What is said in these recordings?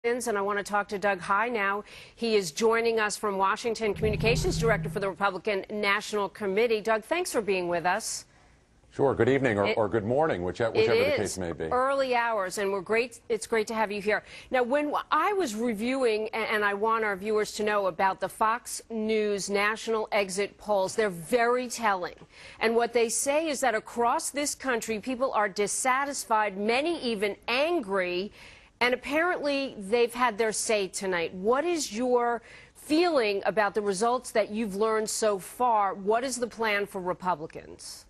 And I want to talk to Doug Heye now. He is joining us from Washington, Communications Director for the Republican National Committee. Doug, thanks for being with us. Sure. Good evening or good morning, whichever the case may be. Early hours, and it's great to have you here. Now, when I was reviewing, and I want our viewers to know about the Fox News national exit polls, they're very telling. And what they say is that across this country, people are dissatisfied, many even angry. And apparently, they've had their say tonight. What is your feeling about the results that you've learned so far? What is the plan for Republicans?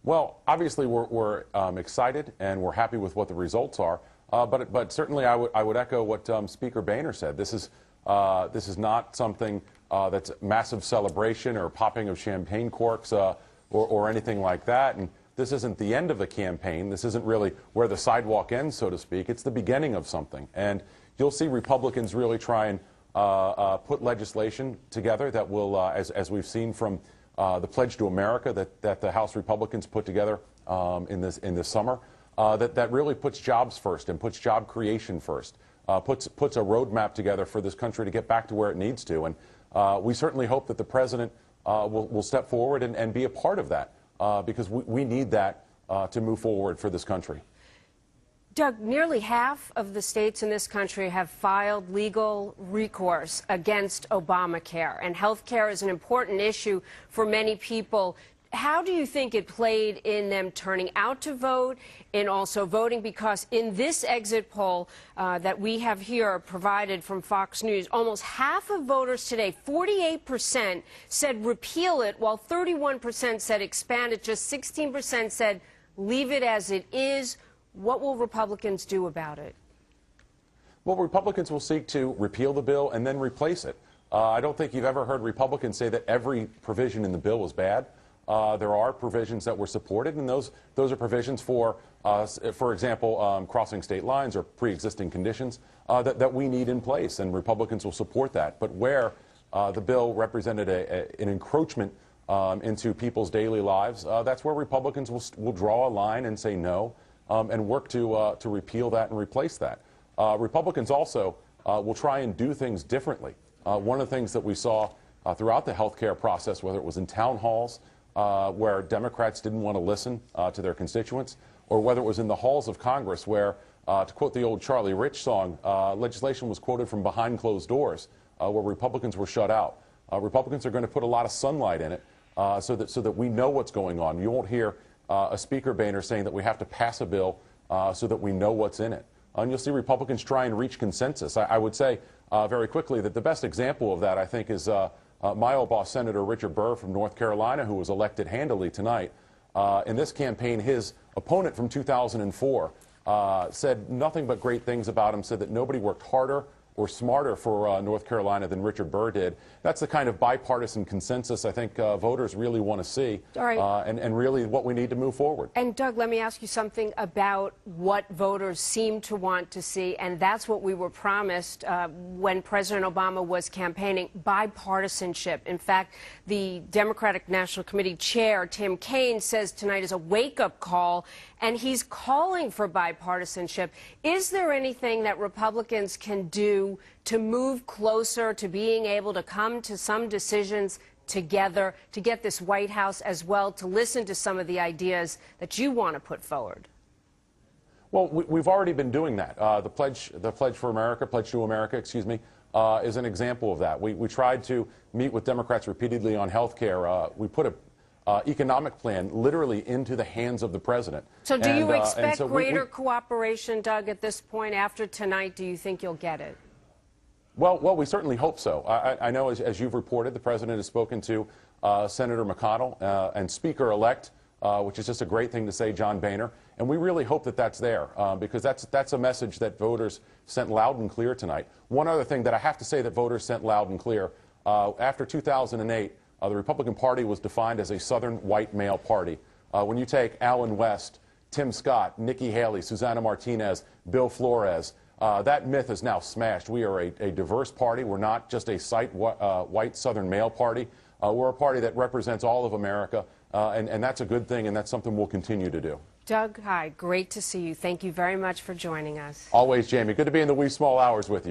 Well, obviously, we're excited and we're happy with what the results are. But certainly, I would echo what Speaker Boehner said. This is not something that's massive celebration or popping of champagne corks or anything like that. And this isn't the end of the campaign. This isn't really where the sidewalk ends, so to speak. It's the beginning of something. And you'll see Republicans really try and put legislation together that will, as we've seen from the Pledge to America that the House Republicans put together in this summer, that really puts jobs first and puts job creation first, puts a roadmap together for this country to get back to where it needs to. And we certainly hope that the president will step forward and be a part of that. Because we need that to move forward for this country. Doug, nearly half of the states in this country have filed legal recourse against Obamacare, and health care is an important issue for many people. How do you think it played in them turning out to vote, in also voting? Because in this exit poll that we have here provided from Fox News, almost half of voters today, 48%, said repeal it, while 31% said expand it. Just 16% said leave it as it is. What will Republicans do about it? Well, Republicans will seek to repeal the bill and then replace it. I don't think you've ever heard Republicans say that every provision in the bill was bad. There are provisions that were supported, and those are provisions for example, crossing state lines or pre-existing conditions that we need in place, and Republicans will support that. But where the bill represented an encroachment into people's daily lives, that's where Republicans will draw a line and say no, and work to repeal that and replace that. Republicans also will try and do things differently. One of the things that we saw throughout the health care process, whether it was in town halls, where Democrats didn't want to listen to their constituents, or whether it was in the halls of Congress where, to quote the old Charlie Rich song, legislation was quoted from behind closed doors, where Republicans were shut out. Republicans are going to put a lot of sunlight in it so that we know what's going on. You won't hear a Speaker Boehner saying that we have to pass a bill so that we know what's in it. And you'll see Republicans try and reach consensus. I would say very quickly that the best example of that, I think, is my old boss, Senator Richard Burr from North Carolina, who was elected handily tonight. In this campaign, his opponent from 2004 said nothing but great things about him, said that nobody worked harder or smarter for North Carolina than Richard Burr did. That's the kind of bipartisan consensus I think voters really want to see, and really what we need to move forward. And Doug, let me ask you something about what voters seem to want to see, and that's what we were promised when President Obama was campaigning: bipartisanship. In fact, the Democratic National Committee Chair, Tim Kaine, says tonight is a wake-up call, and he's calling for bipartisanship. Is there anything that Republicans can do to move closer to being able to come to some decisions together, to get this White House as well to listen to some of the ideas that you want to put forward? Well, we've already been doing that. The Pledge for America, Pledge to America, excuse me, is an example of that. We tried to meet with Democrats repeatedly on health care. We put a economic plan literally into the hands of the president. So do you expect greater cooperation, Doug, at this point? After tonight, do you think you'll get it? Well, we certainly hope so. I know, as you've reported, the president has spoken to Senator McConnell and Speaker-elect, which is just a great thing to say, John Boehner. And we really hope that that's there, because that's a message that voters sent loud and clear tonight. One other thing that I have to say that voters sent loud and clear, after 2008, the Republican Party was defined as a Southern white male party. When you take Allen West, Tim Scott, Nikki Haley, Susana Martinez, Bill Flores, that myth is now smashed. We are a diverse party. We're not just a white Southern male party. We're a party that represents all of America, and that's a good thing, and that's something we'll continue to do. Doug, hi. Great to see you. Thank you very much for joining us. Always, Jamie. Good to be in the wee small hours with you.